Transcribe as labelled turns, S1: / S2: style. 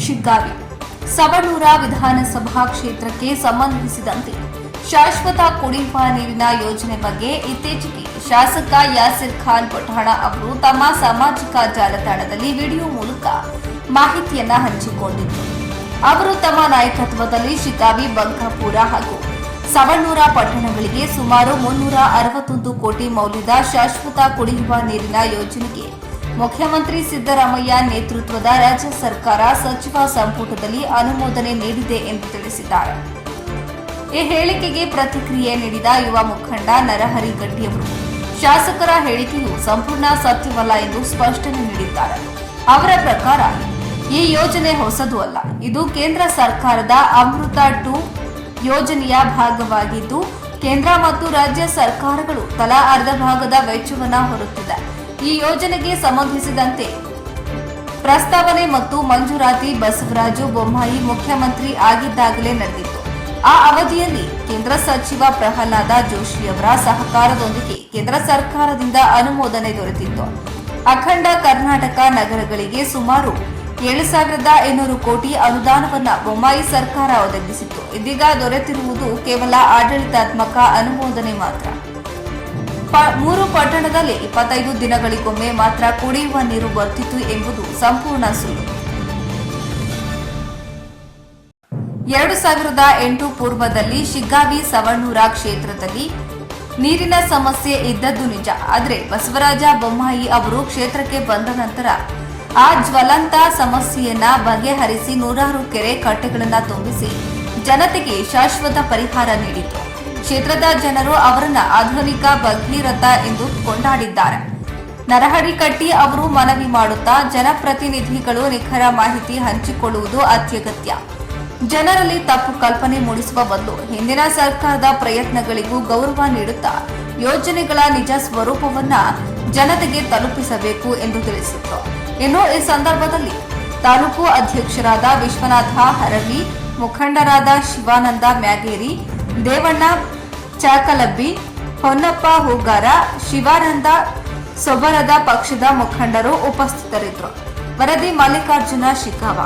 S1: ಶಿಗ್ಗಾವಿ ಸವಣೂರ ವಿಧಾನಸಭಾ ಕ್ಷೇತ್ರಕ್ಕೆ ಸಂಬಂಧಿಸಿದಂತೆ ಶಾಶ್ವತ ಕುಡಿಯುವ ನೀರಿನ ಯೋಜನೆ ಬಗ್ಗೆ ಇತ್ತೀಚೆಗೆ ಶಾಸಕ ಯಾಸಿರ್ ಖಾನ್ ಪಠಾಣ ಅವರು ತಮ್ಮ ಸಾಮಾಜಿಕ ಜಾಲತಾಣದಲ್ಲಿ ವಿಡಿಯೋ ಮೂಲಕ ಮಾಹಿತಿಯನ್ನ ಹಂಚಿಕೊಂಡಿದ್ದರು. ಅವರು ತಮ್ಮ ನಾಯಕತ್ವದಲ್ಲಿ ಶಿಗ್ಗಾವಿ, ಬಂಕಾಪುರ ಹಾಗೂ ಸವಣೂರ ಪಟ್ಟಣಗಳಿಗೆ ಸುಮಾರು 361 ಕೋಟಿ ಮೌಲ್ಯದ ಶಾಶ್ವತ ಕುಡಿಯುವ ನೀರಿನ ಯೋಜನೆಗೆ ಮುಖ್ಯಮಂತ್ರಿ ಸಿದ್ದರಾಮಯ್ಯ ನೇತೃತ್ವದ ರಾಜ್ಯ ಸರ್ಕಾರ ಸಚಿವ ಸಂಪುಟದಲ್ಲಿ ಅನುಮೋದನೆ ನೀಡಿದೆ ಎಂದು ತಿಳಿಸಿದ್ದಾರೆ. ಈ ಹೇಳಿಕೆಗೆ ಪ್ರತಿಕ್ರಿಯೆ ನೀಡಿದ ಯುವ ಮುಖಂಡ ನರಹರಿ ಗಡ್ಡಿಯವರು ಶಾಸಕರ ಹೇಳಿಕೆಯು ಸಂಪೂರ್ಣ ಸತ್ಯವಲ್ಲ ಎಂದು ಸ್ಪಷ್ಟನೆ ನೀಡಿದ್ದಾರೆ. ಅವರ ಪ್ರಕಾರ ಈ ಯೋಜನೆ ಹೊಸದು ಅಲ್ಲ, ಇದು ಕೇಂದ್ರ ಸರ್ಕಾರದ ಅಮೃತ 2 ಯೋಜನೆಯ ಭಾಗವಾಗಿದ್ದು ಕೇಂದ್ರ ಮತ್ತು ರಾಜ್ಯ ಸರ್ಕಾರಗಳು ತಲಾ ಅರ್ಧ ಭಾಗದ ವೆಚ್ಚವನ್ನು ಹೊರುತ್ತಿದೆ. ಈ ಯೋಜನೆಗೆ ಸಂಬಂಧಿಸಿದಂತೆ ಪ್ರಸ್ತಾವನೆ ಮತ್ತು ಮಂಜೂರಾತಿ ಬಸವರಾಜ ಬೊಮ್ಮಾಯಿ ಮುಖ್ಯಮಂತ್ರಿ ಆಗಿದ್ದಾಗಲೇ ನಡೆದಿತ್ತು. ಆ ಅವಧಿಯಲ್ಲಿ ಕೇಂದ್ರ ಸಚಿವ ಪ್ರಹ್ಲಾದ ಜೋಶಿಯವರ ಸಹಕಾರದೊಂದಿಗೆ ಕೇಂದ್ರ ಸರ್ಕಾರದಿಂದ ಅನುಮೋದನೆ ದೊರೆತಿತ್ತು. ಅಖಂಡ ಕರ್ನಾಟಕ ನಗರಗಳಿಗೆ ಸುಮಾರು 7,800 ಕೋಟಿ ಅನುದಾನವನ್ನ ಬೊಮ್ಮಾಯಿ ಸರ್ಕಾರ ಒದಗಿಸಿತ್ತು. ಇದೀಗ ದೊರೆತಿರುವುದು ಕೇವಲ ಆಡಳಿತಾತ್ಮಕ ಅನುಮೋದನೆ ಮಾತ್ರ. 3 ಪಟ್ಟಣದಲ್ಲಿ 25 ದಿನಗಳಿಗೊಮ್ಮೆ ಮಾತ್ರ ಕುಡಿಯುವ ನೀರು ಬರ್ತಿತ್ತು ಎಂಬುದು ಸಂಪೂರ್ಣ ಸುಳ್ಳು. 2008 ಪೂರ್ವದಲ್ಲಿ ಶಿಗ್ಗಾವಿ ಸವಣೂರ ಕ್ಷೇತ್ರದಲ್ಲಿ ನೀರಿನ ಸಮಸ್ಯೆ ಇದ್ದದ್ದು ನಿಜ. ಆದರೆ ಬಸವರಾಜ ಬೊಮ್ಮಾಯಿ ಅವರು ಕ್ಷೇತ್ರಕ್ಕೆ ಬಂದ ನಂತರ ಆ ಜ್ವಲಂತ ಸಮಸ್ಯೆಯನ್ನ ಬಗೆಹರಿಸಿ ನೂರಾರು ಕೆರೆ ಕಟ್ಟೆಗಳನ್ನು ತುಂಬಿಸಿ ಜನತೆಗೆ ಶಾಶ್ವತ ಪರಿಹಾರ ನೀಡಿತು. ಕ್ಷೇತ್ರದ ಜನರು ಅವರನ್ನ ಆಧುನಿಕ ಭಗೀರಥ ಎಂದು ಕೊಂಡಾಡಿದ್ದಾರೆ. ನರಹರಿ ಕಟ್ಟಿ ಅವರು ಮನವಿ ಮಾಡುತ್ತಾ ಜನಪ್ರತಿನಿಧಿಗಳು ನಿಖರ ಮಾಹಿತಿ ಹಂಚಿಕೊಳ್ಳುವುದು ಅತ್ಯಗತ್ಯ. ಜನರಲ್ಲಿ ತಪ್ಪು ಕಲ್ಪನೆ ಮೂಡಿಸುವ ಬದಲು ಹಿಂದಿನ ಸರ್ಕಾರದ ಪ್ರಯತ್ನಗಳಿಗೂ ಗೌರವ ನೀಡುತ್ತಾ ಯೋಜನೆಗಳ ನಿಜ ಸ್ವರೂಪವನ್ನ ಜನತೆಗೆ ತಲುಪಿಸಬೇಕು ಎಂದು ತಿಳಿಸಿದರು. ಇನ್ನು ಈ ಸಂದರ್ಭದಲ್ಲಿ ತಾಲೂಕು ಅಧ್ಯಕ್ಷರಾದ ವಿಶ್ವನಾಥ ಹರವಿ, ಮುಖಂಡರಾದ ಶಿವಾನಂದ ಮ್ಯಾಗೇರಿ, ದೇವಣ್ಣ ಚಾಕಲಬ್ಬಿ, ಹೊನ್ನಪ್ಪ ಹೂಗಾರ, ಶಿವಾನಂದ ಸೊಬರದ ಪಕ್ಷದ ಮುಖಂಡರು ಉಪಸ್ಥಿತರಿದ್ದರು. ವರದಿ ಮಲ್ಲಿಕಾರ್ಜುನ ಶಿಕಾವ.